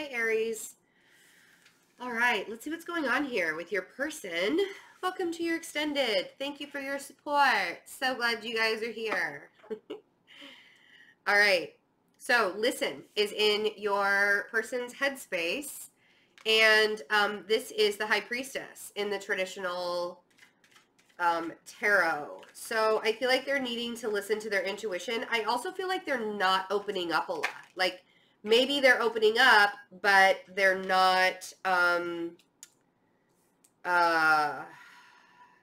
Hi, Aries. All right, let's see what's going on here with your person. Welcome to your extended. Thank you for your support. So glad you guys are here. All right, so listen is in your person's headspace, and this is the High Priestess in the traditional tarot. So I feel like they're needing to listen to their intuition. I also feel like they're not opening up a lot. Like maybe they're opening up, but they're not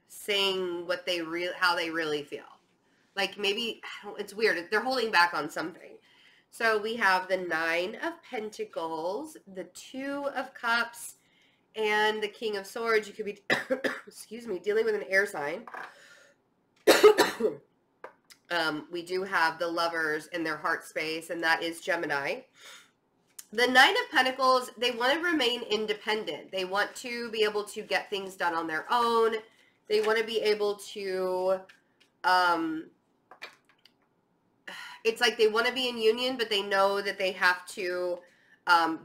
saying what they how they really feel. Like maybe it's weird. They're holding back on something. So we have the Nine of Pentacles, the Two of Cups, and the King of Swords. You could be, excuse me, dealing with an air sign. We do have the Lovers in their heart space, and that is Gemini. The Nine of Pentacles, they want to remain independent. They want to be able to get things done on their own. They want to be able to, it's like they want to be in union, but they know that they have to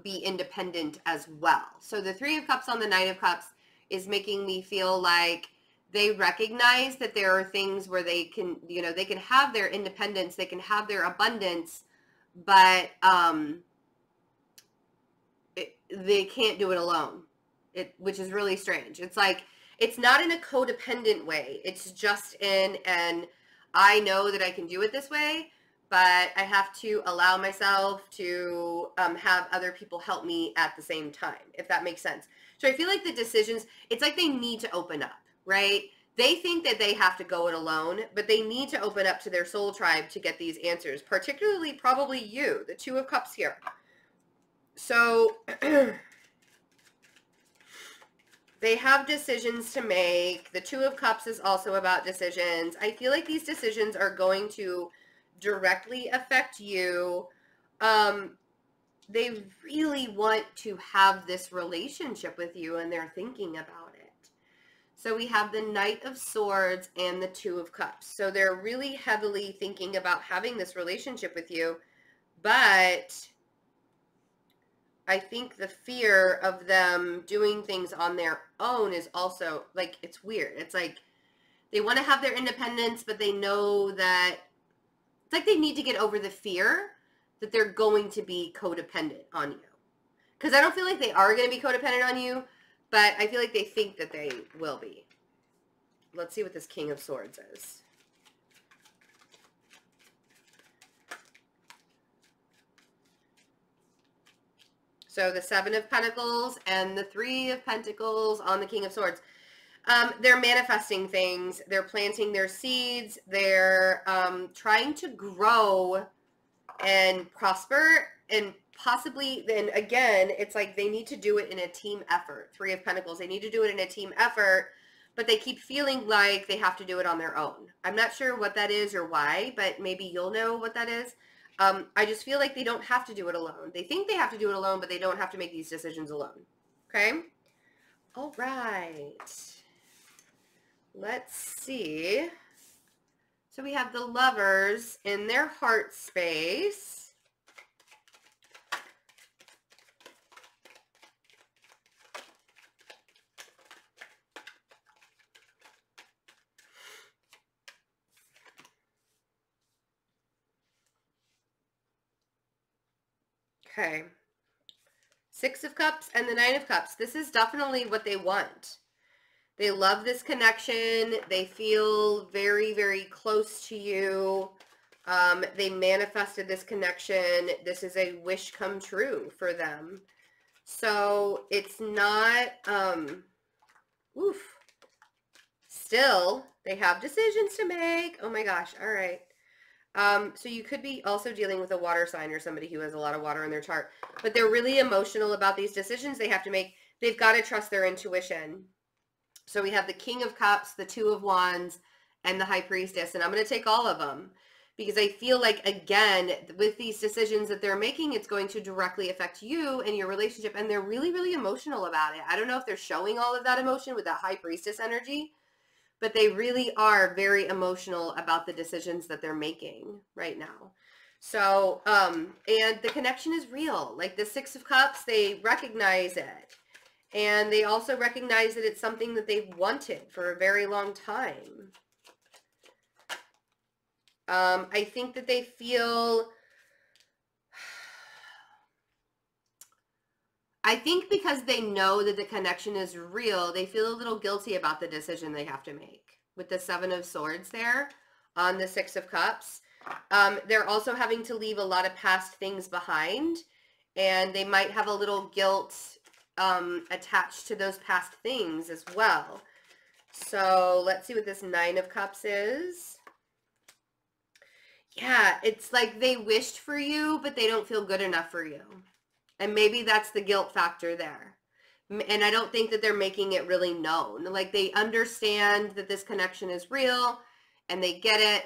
be independent as well. So the Three of Cups on the Nine of Cups is making me feel like they recognize that there are things where they can, you know, they can have their independence, they can have their abundance, but they can't do it alone, which is really strange. It's like, it's not in a codependent way. It's just in an, I know that I can do it this way, but I have to allow myself to have other people help me at the same time, if that makes sense. So I feel like the decisions, it's like they need to open up, right? They think that they have to go it alone, but they need to open up to their soul tribe to get these answers, particularly probably you, the Two of Cups here. So they have decisions to make. The Two of Cups is also about decisions. I feel like these decisions are going to directly affect you. They really want to have this relationship with you, and they're thinking about it. So we have the Knight of Swords and the Two of Cups. So they're really heavily thinking about having this relationship with you, but I think the fear of them doing things on their own is also, like, it's weird. It's like they want to have their independence, but they know that it's like they need to get over the fear that they're going to be codependent on you. Because I don't feel like they are going to be codependent on you, but I feel like they think that they will be. Let's see what this King of Swords is. So the Seven of Pentacles and the Three of Pentacles on the King of Swords. They're manifesting things. They're planting their seeds. They're trying to grow and prosper, and possibly, then again, it's like they need to do it in a team effort. Three of Pentacles, they need to do it in a team effort, but they keep feeling like they have to do it on their own. I'm not sure what that is or why, but maybe you'll know what that is. I just feel like they don't have to do it alone. They think they have to do it alone, but they don't have to make these decisions alone. Okay? All right. Let's see. So we have the Lovers in their heart space. Okay. Six of Cups and the Nine of Cups. This is definitely what they want. They love this connection. They feel very, very close to you. They manifested this connection. This is a wish come true for them. So it's not, still, they have decisions to make. Oh my gosh. All right. So you could be also dealing with a water sign or somebody who has a lot of water in their chart, but they're really emotional about these decisions they have to make. They've got to trust their intuition. So we have the King of Cups, the Two of Wands, and the High Priestess. And I'm going to take all of them because I feel like, again, with these decisions that they're making, it's going to directly affect you and your relationship. And they're really, really emotional about it. I don't know if they're showing all of that emotion with that High Priestess energy, but they really are very emotional about the decisions that they're making right now. So, and the connection is real. Like the Six of Cups, they recognize it. And they also recognize that it's something that they've wanted for a very long time. I think that they feel... I think because they know that the connection is real, they feel a little guilty about the decision they have to make. With the Seven of Swords there on the Six of Cups. They're also having to leave a lot of past things behind, and they might have a little guilt attached to those past things as well. So let's see what this Nine of Cups is. Yeah, it's like they wished for you, but they don't feel good enough for you. And maybe that's the guilt factor there. And I don't think that they're making it really known. Like they understand that this connection is real and they get it,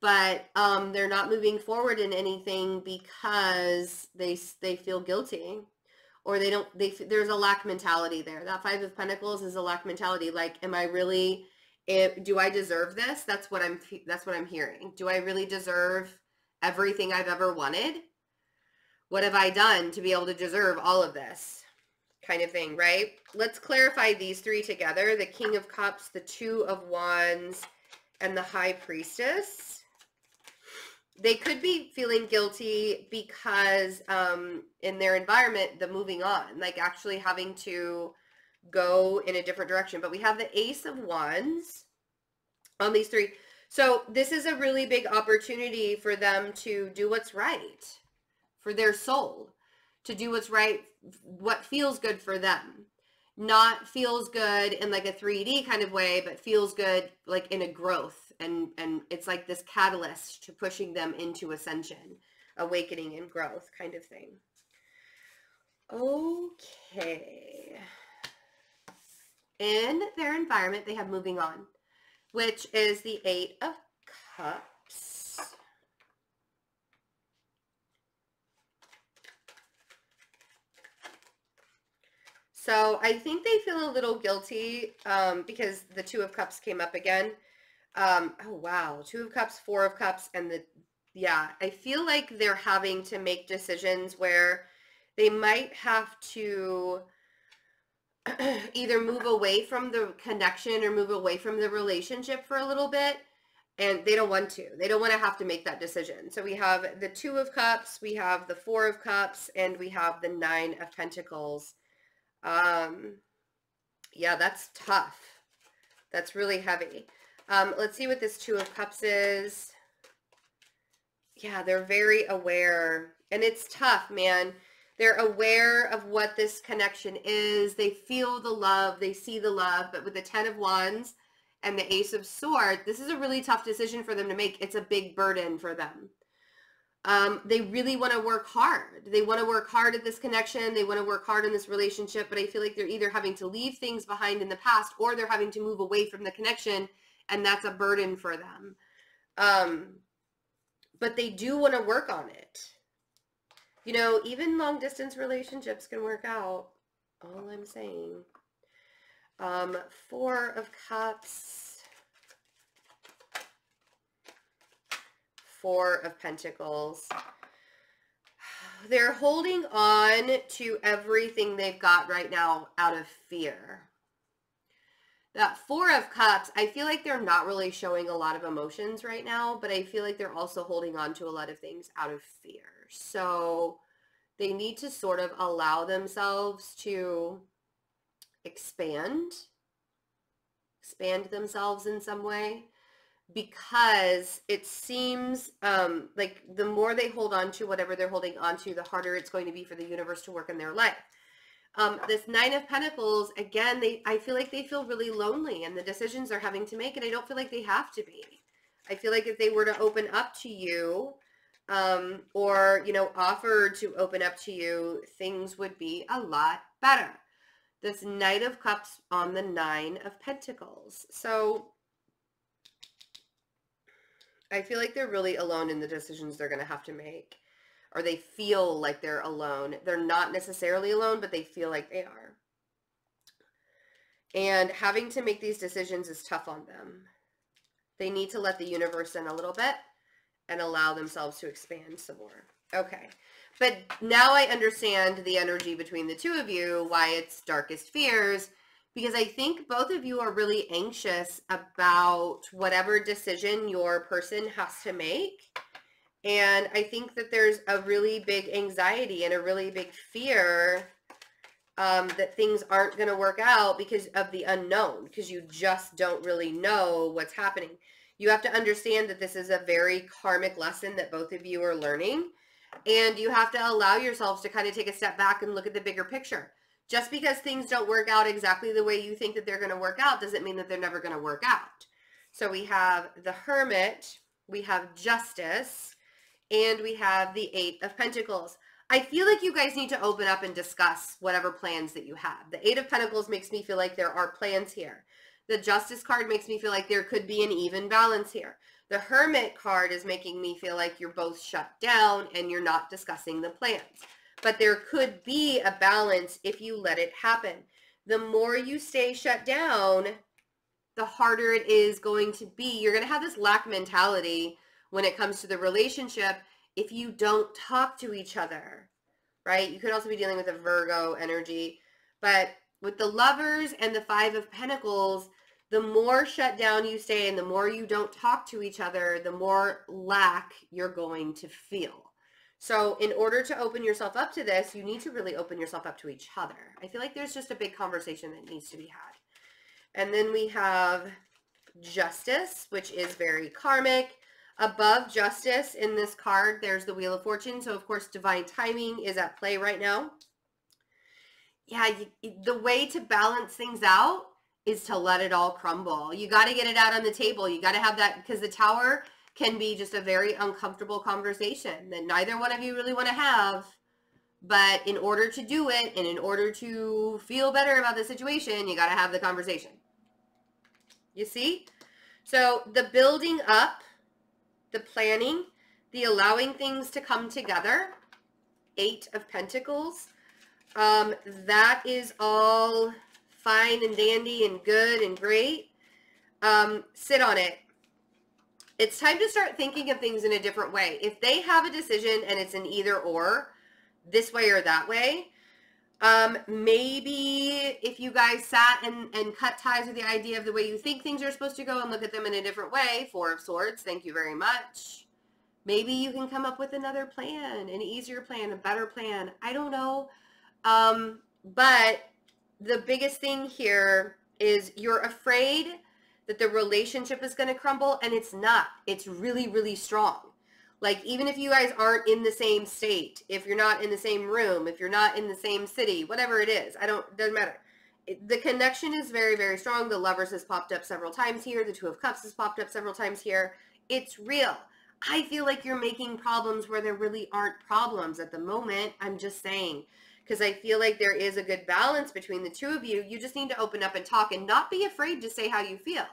but they're not moving forward in anything because they feel guilty, or there's a lack mentality there. That Five of Pentacles is a lack mentality. Like, am I really, do I deserve this? That's what I'm hearing. Do I really deserve everything I've ever wanted? What have I done to be able to deserve all of this? Kind of thing, right? Let's clarify these three together. The King of Cups, the Two of Wands, and the High Priestess. They could be feeling guilty because in their environment, the moving on, like actually having to go in a different direction. But we have the Ace of Wands on these three. So this is a really big opportunity for them to do what's right for their soul, to do what's right, what feels good for them. Not feels good in like a 3D kind of way, but feels good like in a growth. And it's like this catalyst to pushing them into ascension, awakening and growth kind of thing. Okay. In their environment, they have moving on, which is the Eight of Cups. So I think they feel a little guilty because the Two of Cups came up again. Oh, wow. Two of Cups, Four of Cups, and yeah, I feel like they're having to make decisions where they might have to either move away from the connection or move away from the relationship for a little bit, and they don't want to. They don't want to have to make that decision. So we have the Two of Cups, we have the Four of Cups, and we have the Nine of Pentacles. Yeah, that's tough. That's really heavy. Let's see what this Two of Cups is. Yeah, they're very aware. And it's tough, man. They're aware of what this connection is. They feel the love. They see the love. But with the Ten of Wands and the Ace of Swords, this is a really tough decision for them to make. It's a big burden for them. They really want to work hard. They want to work hard at this connection. They want to work hard in this relationship. But I feel like they're either having to leave things behind in the past, or they're having to move away from the connection. And that's a burden for them. But they do want to work on it. You know, even long distance relationships can work out. All I'm saying. Four of Cups. Four of Pentacles. They're holding on to everything they've got right now out of fear. That Four of Cups, I feel like they're not really showing a lot of emotions right now, but I feel like they're also holding on to a lot of things out of fear. So they need to sort of allow themselves to expand themselves in some way, because it seems like the more they hold on to whatever they're holding on to, the harder it's going to be for the universe to work in their life. This Nine of Pentacles, again, I feel like they feel really lonely in the decisions they're having to make, and I don't feel like they have to be. I feel like if they were to open up to you, or, you know, offer to open up to you, things would be a lot better. This Knight of Cups on the Nine of Pentacles. So I feel like they're really alone in the decisions they're going to have to make. Or they feel like they're alone. They're not necessarily alone, but they feel like they are. And having to make these decisions is tough on them. They need to let the universe in a little bit and allow themselves to expand some more. Okay. But now I understand the energy between the two of you, why it's darkest fears, because I think both of you are really anxious about whatever decision your person has to make. And I think that there's a really big anxiety and a really big fear that things aren't going to work out because of the unknown, because you just don't really know what's happening. You have to understand that this is a very karmic lesson that both of you are learning, and you have to allow yourselves to kind of take a step back and look at the bigger picture. Just because things don't work out exactly the way you think that they're going to work out doesn't mean that they're never going to work out. So we have the Hermit, we have Justice, and we have the Eight of Pentacles. I feel like you guys need to open up and discuss whatever plans that you have. The Eight of Pentacles makes me feel like there are plans here. The Justice card makes me feel like there could be an even balance here. The Hermit card is making me feel like you're both shut down and you're not discussing the plans. But there could be a balance if you let it happen. The more you stay shut down, the harder it is going to be. You're going to have this lack mentality when it comes to the relationship if you don't talk to each other, right? You could also be dealing with a Virgo energy, but with the Lovers and the Five of Pentacles, the more shut down you stay and the more you don't talk to each other, the more lack you're going to feel. So in order to open yourself up to this, you need to really open yourself up to each other. I feel like there's just a big conversation that needs to be had. And then we have Justice, which is very karmic. Above Justice in this card, there's the Wheel of Fortune. So, of course, divine timing is at play right now. Yeah, the way to balance things out is to let it all crumble. You got to get it out on the table. You got to have that, because the Tower can be just a very uncomfortable conversation that neither one of you really want to have. But in order to do it and in order to feel better about the situation, you got to have the conversation. You see? So the building up, the planning, the allowing things to come together, Eight of Pentacles, that is all fine and dandy and good and great. Sit on it. It's time to start thinking of things in a different way. If they have a decision and it's an either or, this way or that way, maybe if you guys sat and cut ties with the idea of the way you think things are supposed to go and look at them in a different way, Four of Swords, thank you very much. Maybe you can come up with another plan, an easier plan, a better plan. I don't know. But the biggest thing here is you're afraid that the relationship is going to crumble, and it's not. It's really, really strong. Like, even if you guys aren't in the same state, if you're not in the same room, if you're not in the same city, whatever it is, doesn't matter. The connection is very, very strong. The Lovers has popped up several times here. The Two of Cups has popped up several times here. It's real. I feel like you're making problems where there really aren't problems at the moment. I'm just saying, because I feel like there is a good balance between the two of you. You just need to open up and talk and not be afraid to say how you feel.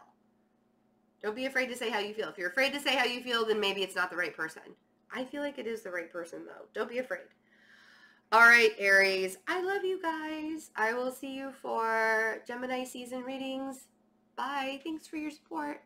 Don't be afraid to say how you feel. If you're afraid to say how you feel, then maybe it's not the right person. I feel like it is the right person, though. Don't be afraid. All right, Aries. I love you guys. I will see you for Gemini season readings. Bye. Thanks for your support.